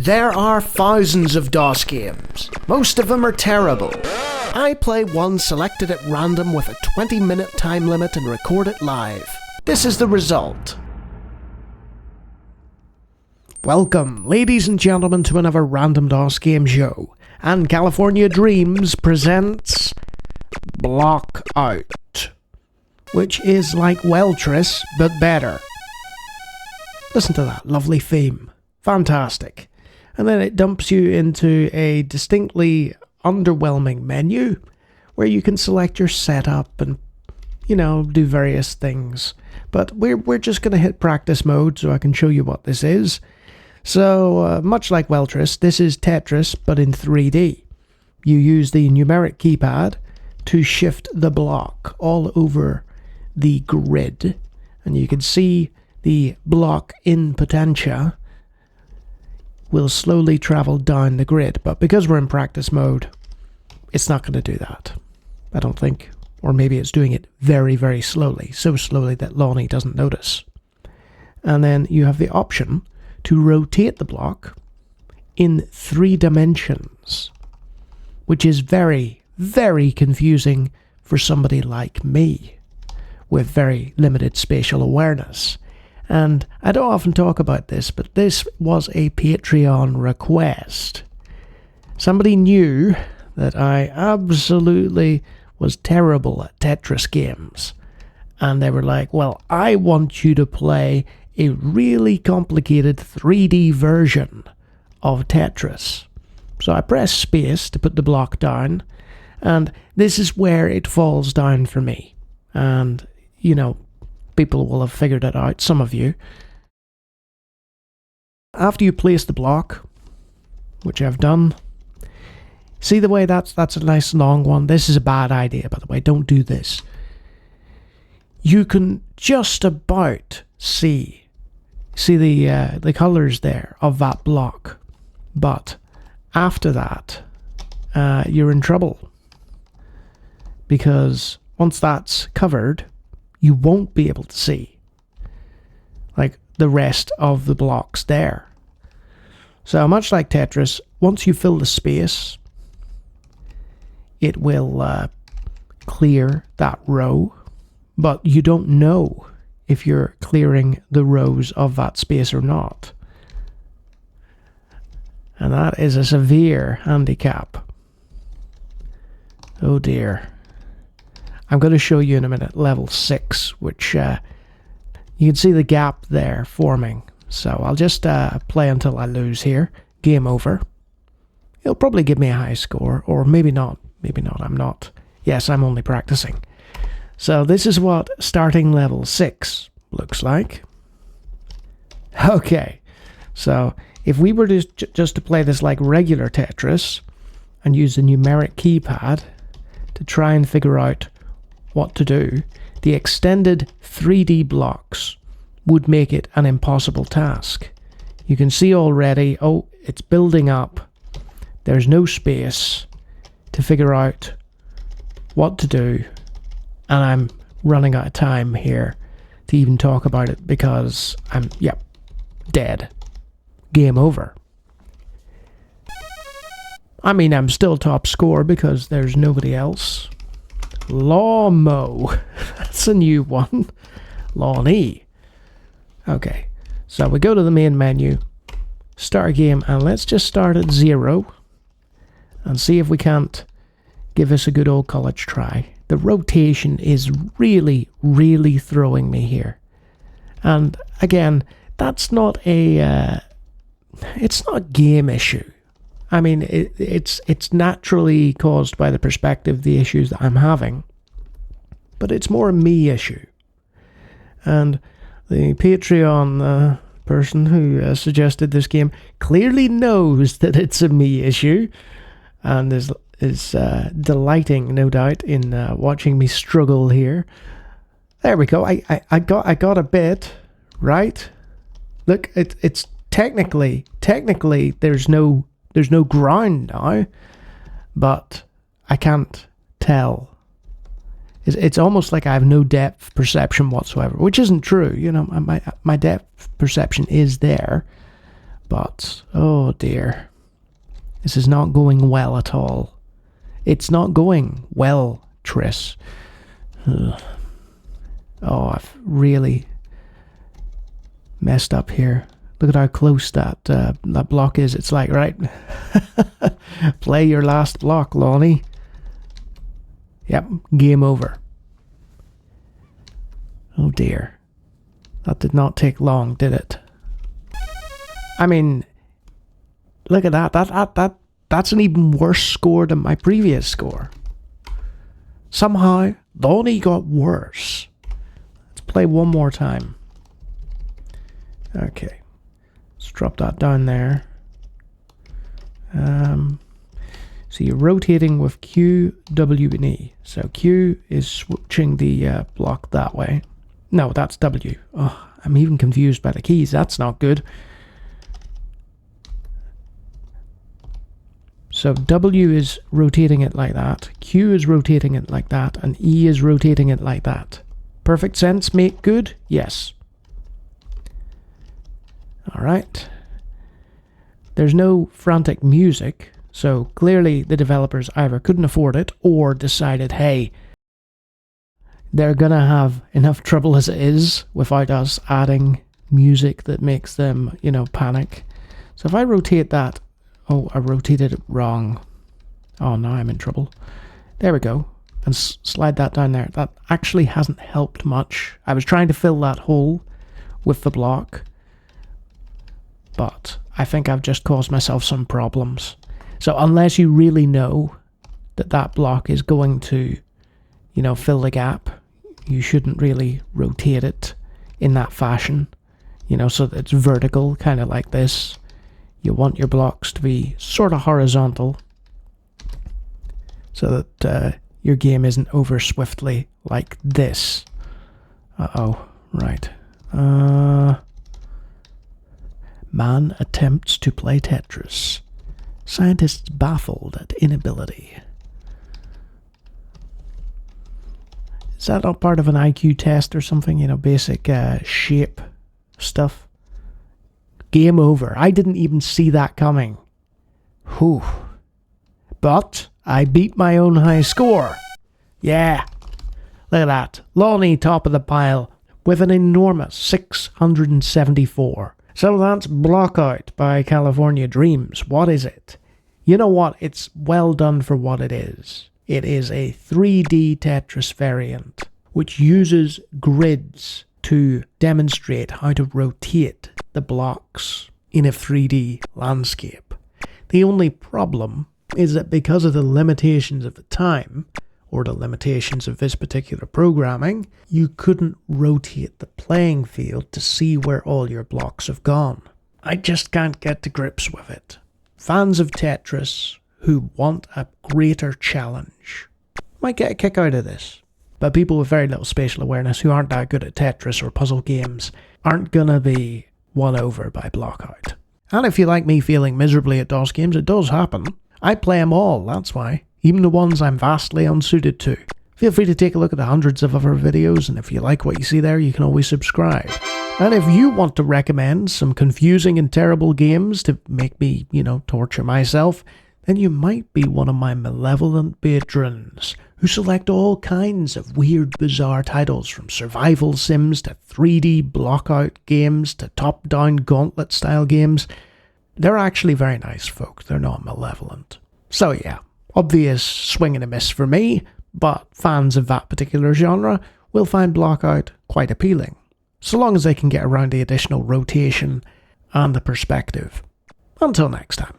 There are thousands of DOS games. Most of them are terrible. I play one selected at random with a 20-minute time limit and record it live. This is the result. Welcome, ladies and gentlemen, to another Random DOS Game Show. And California Dreams presents Blockout, which is like Welltris, but better. Listen to that lovely theme. Fantastic. And then it dumps you into a distinctly underwhelming menu where you can select your setup and, do various things. But we're just going to hit practice mode so I can show you what this is. So, much like Welltris, this is Tetris, but in 3D. You use the numeric keypad to shift the block all over the grid. And you can see the block in potentia will slowly travel down the grid. But because we're in practice mode, it's not going to do that, I don't think. Or maybe it's doing it very, very slowly. So slowly that Lawnie doesn't notice. And then you have the option to rotate the block in 3 dimensions, which is very, very confusing for somebody like me with very limited spatial awareness. And I don't often talk about this, but this was a Patreon request. Somebody knew that I absolutely was terrible at Tetris games. And they were like, well, I want you to play a really complicated 3D version of Tetris. So I press space to put the block down, and this is where it falls down for me. And, people will have figured it out, some of you. After you place the block, which I've done, see the way that's a nice long one? This is a bad idea, by the way, don't do this. You can just about see the colours there of that block, but after that you're in trouble, because once that's covered you won't be able to see like the rest of the blocks there. So much like Tetris, once you fill the space, it will clear that row, but you don't know if you're clearing the rows of that space or not. And that is a severe handicap. Oh dear. I'm going to show you in a minute level 6, which you can see the gap there forming. So I'll just play until I lose here. Game over. It'll probably give me a high score, or maybe not. Maybe not, I'm not. Yes, I'm only practicing. So this is what starting level 6 looks like. Okay, so if we were just to play this like regular Tetris and use the numeric keypad to try and figure out what to do, the extended 3D blocks would make it an impossible task. You can see already, it's building up. There's no space to figure out what to do, and I'm running out of time here to even talk about it because I'm dead. Game over. I mean, I'm still top score because there's nobody else. Lawmo. That's a new one. Lawnie. Okay, so we go to the main menu, start a game, and let's just start at 0 and see if we can't give this a good old college try. The rotation is really, really throwing me here. And again, that's not it's not a game issue. I mean, it's naturally caused by the perspective, the issues that I'm having. But it's more a me issue. And the Patreon person who suggested this game clearly knows that it's a me issue, and is delighting, no doubt, in watching me struggle here. There we go. I got a bit right. Look, it's technically there's no ground now, but I can't tell. It's almost like I have no depth perception whatsoever, which isn't true. My depth perception is there, But, oh dear. This is not going well at all. It's not going well, Tris. Ugh. Oh, I've really messed up here. Look at how close that block is. It's like, right, play your last block, Lawnie. Yep, game over. Oh dear. That did not take long, did it? I mean, look at that. That's an even worse score than my previous score. Somehow, Lawnie got worse. Let's play one more time. Okay. Let's drop that down there. So you're rotating with Q, W, and E. So Q is switching the block that way. No, that's W. Oh, I'm even confused by the keys. That's not good. So W is rotating it like that, Q is rotating it like that, and E is rotating it like that. Perfect sense? Make good? Yes. Alright. There's no frantic music, so clearly the developers either couldn't afford it or decided, hey, they're gonna have enough trouble as it is without us adding music that makes them, you know, panic. So if I rotate that, oh, I rotated it wrong. Oh, now I'm in trouble. There we go. And slide that down there. That actually hasn't helped much. I was trying to fill that hole with the block, but I think I've just caused myself some problems. So unless you really know that that block is going to, you know, fill the gap, you shouldn't really rotate it in that fashion, you know, so that it's vertical, kind of like this. You want your blocks to be sort of horizontal so that your game isn't over swiftly like this. Uh-oh, right. Man attempts to play Tetris. Scientists baffled at inability. Is that not part of an IQ test or something? You know, basic shape stuff? Game over. I didn't even see that coming. Whew. But I beat my own high score. Yeah. Look at that. Lawnie top of the pile with an enormous 674. So that's Blockout by California Dreams. What is it? You know what? It's well done for what it is. It is a 3D Tetris variant, which uses grids to demonstrate how to rotate the blocks in a 3D landscape. The only problem is that because of the limitations of the time, or the limitations of this particular programming, you couldn't rotate the playing field to see where all your blocks have gone. I just can't get to grips with it. Fans of Tetris who want a greater challenge might get a kick out of this. But people with very little spatial awareness who aren't that good at Tetris or puzzle games aren't gonna be won over by Blockout. And if you like me feeling miserably at DOS games, it does happen. I play them all, that's why. Even the ones I'm vastly unsuited to. Feel free to take a look at the hundreds of other videos, and if you like what you see there, you can always subscribe. And if you want to recommend some confusing and terrible games to make me, you know, torture myself, then you might be one of my malevolent patrons who select all kinds of weird, bizarre titles from survival sims to 3D blockout games to top-down gauntlet-style games. They're actually very nice folk. They're not malevolent. So yeah, obvious swing and a miss for me, but fans of that particular genre will find Blockout quite appealing, so long as they can get around the additional rotation and the perspective. Until next time.